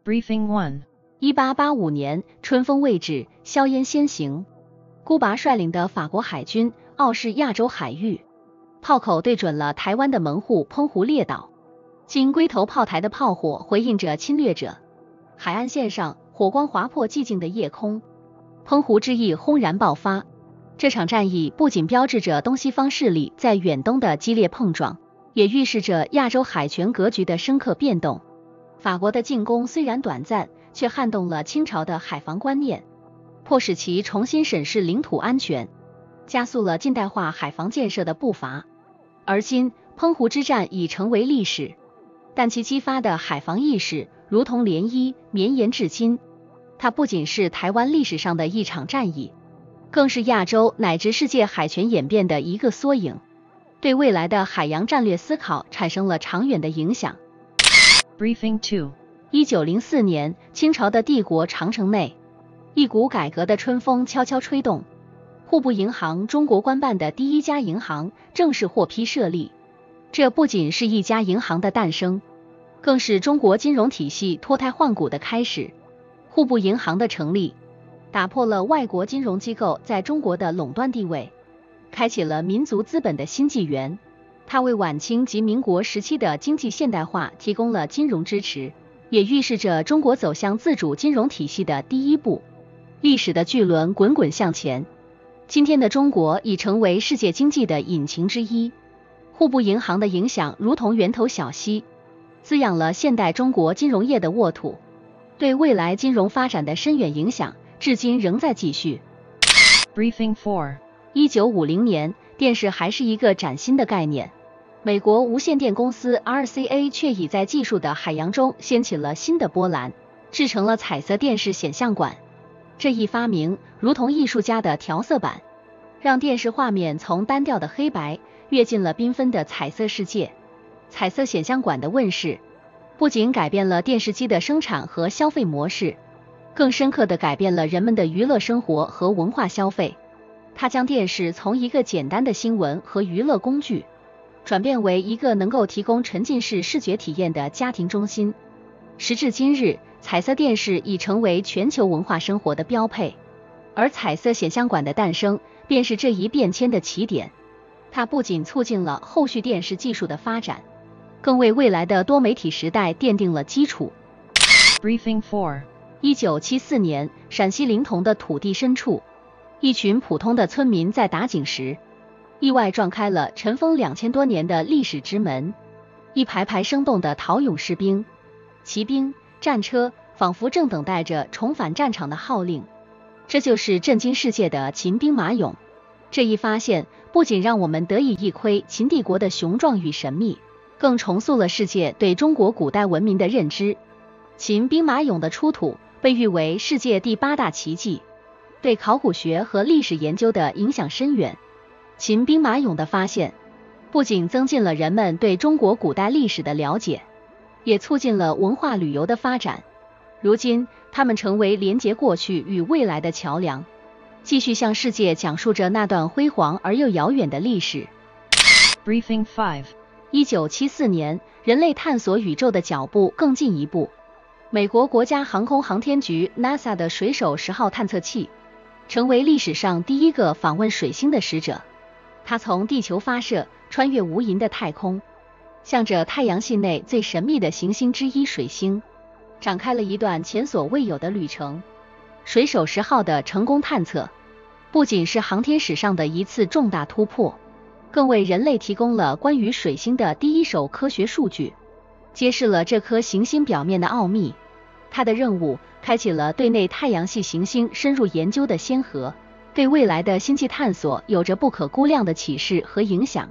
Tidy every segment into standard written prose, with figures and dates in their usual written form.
Briefing 1 1885年，春风未至，硝烟先行。孤拔率领的法国海军傲视亚洲海域，炮口对准了台湾的门户澎湖列岛。经龟头炮台的炮火回应着侵略者，海岸线上火光划破寂静的夜空，澎湖之役轰然爆发。这场战役不仅标志着东西方势力在远东的激烈碰撞，也预示着亚洲海权格局的深刻变动。法国的进攻虽然短暂，却撼动了清朝的海防观念，迫使其重新审视领土安全，加速了近代化海防建设的步伐。而今，澎湖之战已成为历史，但其激发的海防意识如同涟漪，绵延至今。它不仅是台湾历史上的一场战役，更是亚洲乃至世界海权演变的一个缩影，对未来的海洋战略思考产生了长远的影响。Briefing 2 1904年，清朝的帝国长城内，一股改革的春风悄悄吹动。户部银行中国官办的第一家银行正式获批设立。这不仅是一家银行的诞生，更是中国金融体系脱胎换骨的开始。户部银行的成立，打破了外国金融机构在中国的垄断地位，开启了民族资本的新纪元。它为晚清及民国时期的经济现代化提供了金融支持，也预示着中国走向自主金融体系的第一步。历史的巨轮滚滚向前，今天的中国已成为世界经济的引擎之一。户部银行的影响如同源头小溪，滋养了现代中国金融业的沃土，对未来金融发展的深远影响至今仍在继续。Briefing 4 1950年，电视还是一个崭新的概念，美国无线电公司 RCA 却已在技术的海洋中掀起了新的波澜，制成了彩色电视显像管。这一发明如同艺术家的调色板，让电视画面从单调的黑白跃进了缤纷的彩色世界。彩色显像管的问世，不仅改变了电视机的生产和消费模式，更深刻地改变了人们的娱乐生活和文化消费。它将电视从一个简单的新闻和娱乐工具，转变为一个能够提供沉浸式视觉体验的家庭中心。时至今日，彩色电视已成为全球文化生活的标配，而彩色显像管的诞生便是这一变迁的起点。它不仅促进了后续电视技术的发展，更为未来的多媒体时代奠定了基础。Briefing 4 1974年，陕西临潼的土地深处，一群普通的村民在打井时，意外撞开了尘封2000多年的历史之门。一排排生动的陶俑士兵、骑兵、战车，仿佛正等待着重返战场的号令。这就是震惊世界的秦兵马俑。这一发现不仅让我们得以一窥秦帝国的雄壮与神秘，更重塑了世界对中国古代文明的认知。秦兵马俑的出土被誉为世界第8大奇迹，对考古学和历史研究的影响深远。秦兵马俑的发现，不仅增进了人们对中国古代历史的了解，也促进了文化旅游的发展。如今，它们成为连结过去与未来的桥梁，继续向世界讲述着那段辉煌而又遥远的历史。Briefing 5 1974年，人类探索宇宙的脚步更进一步。美国国家航空航天局 NASA 的水手10号探测器，成为历史上第一个访问水星的使者。它从地球发射，穿越无垠的太空，向着太阳系内最神秘的行星之一水星，展开了一段前所未有的旅程。水手10号的成功探测，不仅是航天史上的一次重大突破，更为人类提供了关于水星的第一手科学数据，揭示了这颗行星表面的奥秘。它的任务开启了对内太阳系行星深入研究的先河，对未来的星际探索有着不可估量的启示和影响。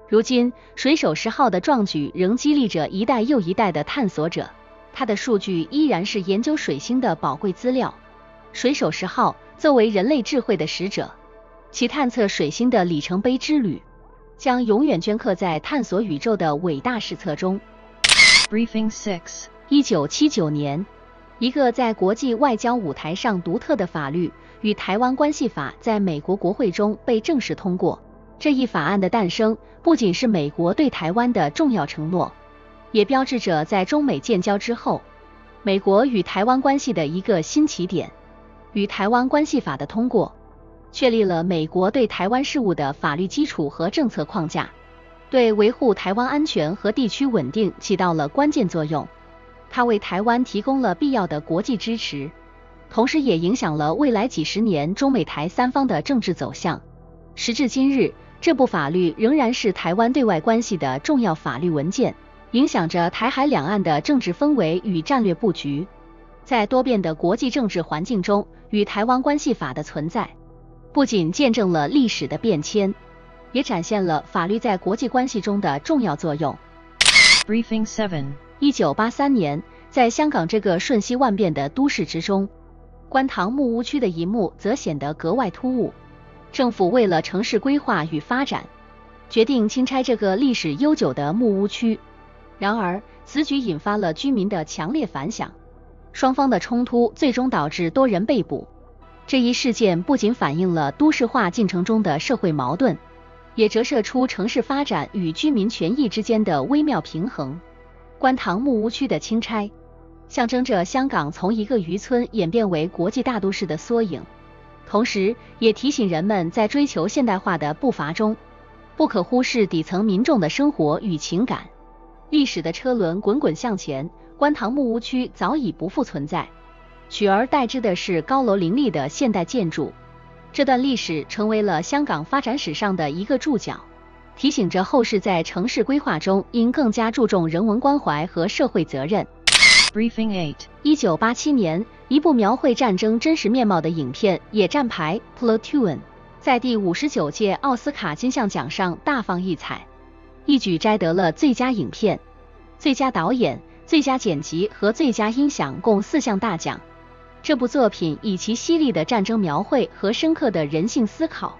如今，水手10号的壮举仍激励着一代又一代的探索者，它的数据依然是研究水星的宝贵资料。水手10号作为人类智慧的使者，其探测水星的里程碑之旅，将永远镌刻在探索宇宙的伟大史册中。Briefing 6 1979年，一个在国际外交舞台上独特的法律与台湾关系法在美国国会中被正式通过。这一法案的诞生不仅是美国对台湾的重要承诺，也标志着在中美建交之后，美国与台湾关系的一个新起点。与台湾关系法的通过，确立了美国对台湾事务的法律基础和政策框架，对维护台湾安全和地区稳定起到了关键作用。它为台湾提供了必要的国际支持，同时也影响了未来几十年中美台三方的政治走向。时至今日，这部法律仍然是台湾对外关系的重要法律文件，影响着台海两岸的政治氛围与战略布局。在多变的国际政治环境中，与台湾关系法的存在，不仅见证了历史的变迁，也展现了法律在国际关系中的重要作用。Briefing 7 1983年，在香港这个瞬息万变的都市之中，观塘木屋区的一幕则显得格外突兀。政府为了城市规划与发展，决定清拆这个历史悠久的木屋区。然而，此举引发了居民的强烈反响，双方的冲突最终导致多人被捕。这一事件不仅反映了都市化进程中的社会矛盾，也折射出城市发展与居民权益之间的微妙平衡。观塘木屋区的清拆，象征着香港从一个渔村演变为国际大都市的缩影，同时也提醒人们在追求现代化的步伐中，不可忽视底层民众的生活与情感。历史的车轮滚滚向前，观塘木屋区早已不复存在，取而代之的是高楼林立的现代建筑。这段历史成为了香港发展史上的一个注脚，提醒着后世在城市规划中应更加注重人文关怀和社会责任。Briefing 8 1987年，一部描绘战争真实面貌的影片《野战排》Platoon 在第59届奥斯卡金像奖上大放异彩，一举摘得了最佳影片、最佳导演、最佳剪辑和最佳音响共4项大奖。这部作品以其犀利的战争描绘和深刻的人性思考，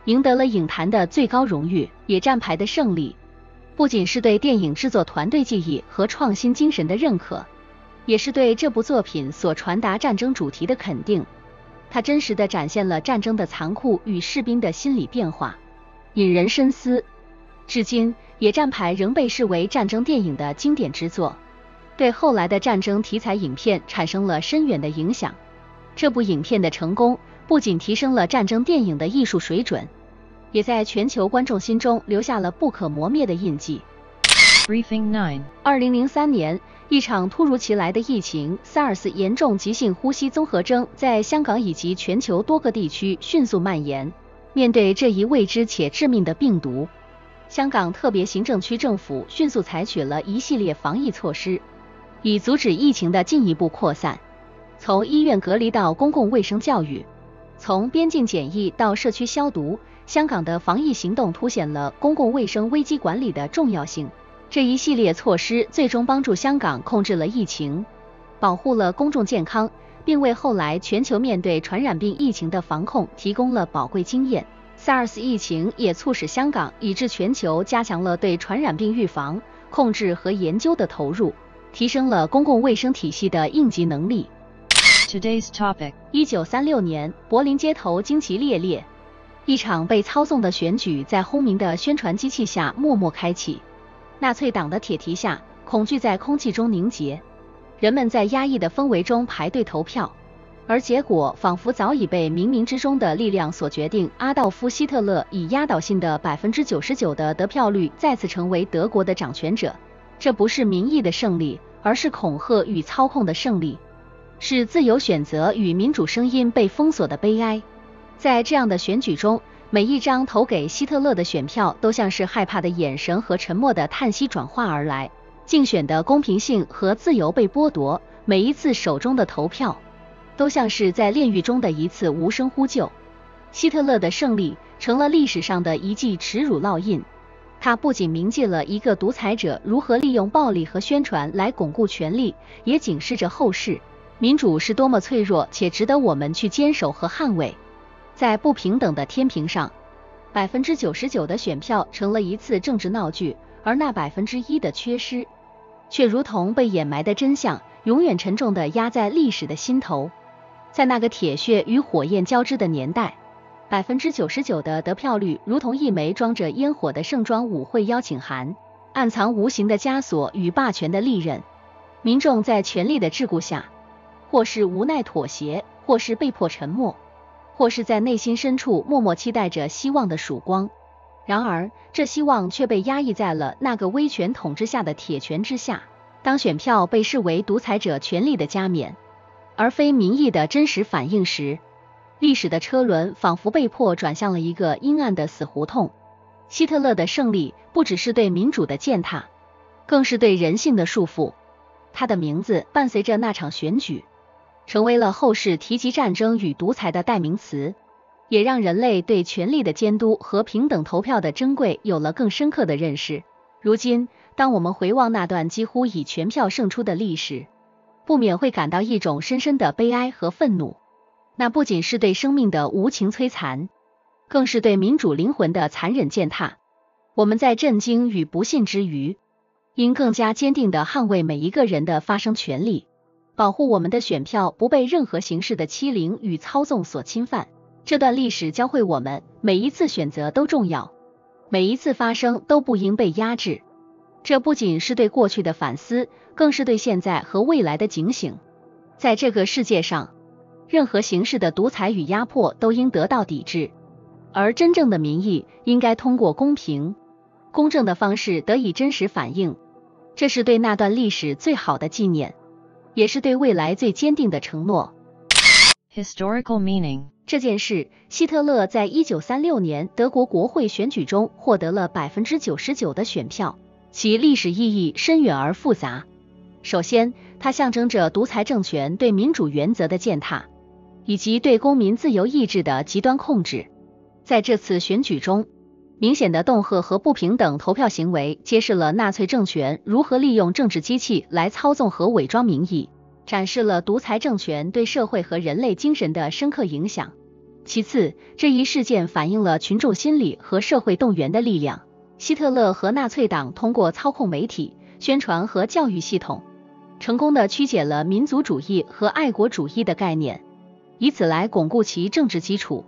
赢得了影坛的最高荣誉——野战排的胜利。不仅是对电影制作团队技艺和创新精神的认可，也是对这部作品所传达战争主题的肯定。它真实地展现了战争的残酷与士兵的心理变化，引人深思。至今，《野战排》仍被视为战争电影的经典之作，对后来的战争题材影片产生了深远的影响。这部影片的成功不仅提升了战争电影的艺术水准，也在全球观众心中留下了不可磨灭的印记。Briefing 9 2003年，一场突如其来的疫情 SARS 严重急性呼吸综合征在香港以及全球多个地区迅速蔓延。面对这一未知且致命的病毒，香港特别行政区政府迅速采取了一系列防疫措施，以阻止疫情的进一步扩散。从医院隔离到公共卫生教育，从边境检疫到社区消毒，香港的防疫行动凸显了公共卫生危机管理的重要性。这一系列措施最终帮助香港控制了疫情，保护了公众健康，并为后来全球面对传染病疫情的防控提供了宝贵经验。SARS 疫情也促使香港以至全球加强了对传染病预防、控制和研究的投入，提升了公共卫生体系的应急能力。Today's topic 1936年，柏林街头惊奇烈烈，一场被操纵的选举在轰鸣的宣传机器下默默开启。纳粹党的铁蹄下，恐惧在空气中凝结，人们在压抑的氛围中排队投票，而结果仿佛早已被冥冥之中的力量所决定。阿道夫·希特勒以压倒性的99%的得票率再次成为德国的掌权者。这不是民意的胜利，而是恐吓与操控的胜利，是自由选择与民主声音被封锁的悲哀。在这样的选举中，每一张投给希特勒的选票都像是害怕的眼神和沉默的叹息转化而来，竞选的公平性和自由被剥夺，每一次手中的投票都像是在炼狱中的一次无声呼救。希特勒的胜利成了历史上的一记耻辱烙印，它不仅铭记了一个独裁者如何利用暴力和宣传来巩固权力，也警示着后世，民主是多么脆弱且值得我们去坚守和捍卫。在不平等的天平上，99%的选票成了一次政治闹剧，而那1%的缺失，却如同被掩埋的真相，永远沉重地压在历史的心头。在那个铁血与火焰交织的年代，99%的得票率如同一枚装着烟火的盛装舞会邀请函，暗藏无形的枷锁与霸权的利刃。民众在权力的桎梏下，或是无奈妥协，或是被迫沉默，或是在内心深处默默期待着希望的曙光。然而，这希望却被压抑在了那个威权统治下的铁拳之下。当选票被视为独裁者权力的加冕，而非民意的真实反映时，历史的车轮仿佛被迫转向了一个阴暗的死胡同。希特勒的胜利不只是对民主的践踏，更是对人性的束缚。他的名字伴随着那场选举，成为了后世提及战争与独裁的代名词，也让人类对权力的监督和平等投票的珍贵有了更深刻的认识。如今，当我们回望那段几乎以全票胜出的历史，不免会感到一种深深的悲哀和愤怒。那不仅是对生命的无情摧残，更是对民主灵魂的残忍践踏。我们在震惊与不信之余，应更加坚定地捍卫每一个人的发声权利，保护我们的选票不被任何形式的欺凌与操纵所侵犯。这段历史教会我们，每一次选择都重要，每一次发声都不应被压制。这不仅是对过去的反思，更是对现在和未来的警醒。在这个世界上，任何形式的独裁与压迫都应得到抵制，而真正的民意应该通过公平、公正的方式得以真实反映。这是对那段历史最好的纪念，也是对未来最坚定的承诺。Historical meaning。这件事，希特勒在1936年德国国会选举中获得了 99% 的选票，其历史意义深远而复杂。首先，它象征着独裁政权对民主原则的践踏，以及对公民自由意志的极端控制。在这次选举中，明显的恫吓和不平等投票行为揭示了纳粹政权如何利用政治机器来操纵和伪装民意，展示了独裁政权对社会和人类精神的深刻影响。其次，这一事件反映了群众心理和社会动员的力量。希特勒和纳粹党通过操控媒体、宣传和教育系统，成功地曲解了民族主义和爱国主义的概念，以此来巩固其政治基础。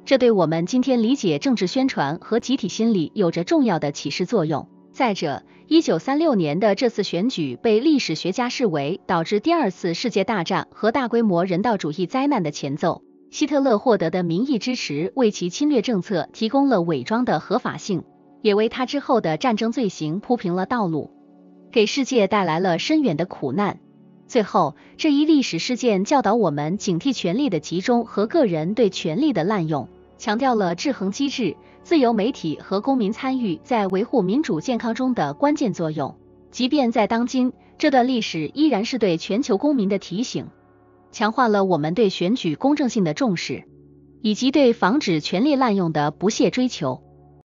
这对我们今天理解政治宣传和集体心理有着重要的启示作用。再者，1936年的这次选举被历史学家视为导致第二次世界大战和大规模人道主义灾难的前奏。希特勒获得的民意支持为其侵略政策提供了伪装的合法性，也为他之后的战争罪行铺平了道路，给世界带来了深远的苦难。最后，这一历史事件教导我们警惕权力的集中和个人对权力的滥用，强调了制衡机制、自由媒体和公民参与在维护民主健康中的关键作用。即便在当今，这段历史依然是对全球公民的提醒，强化了我们对选举公正性的重视，以及对防止权力滥用的不懈追求。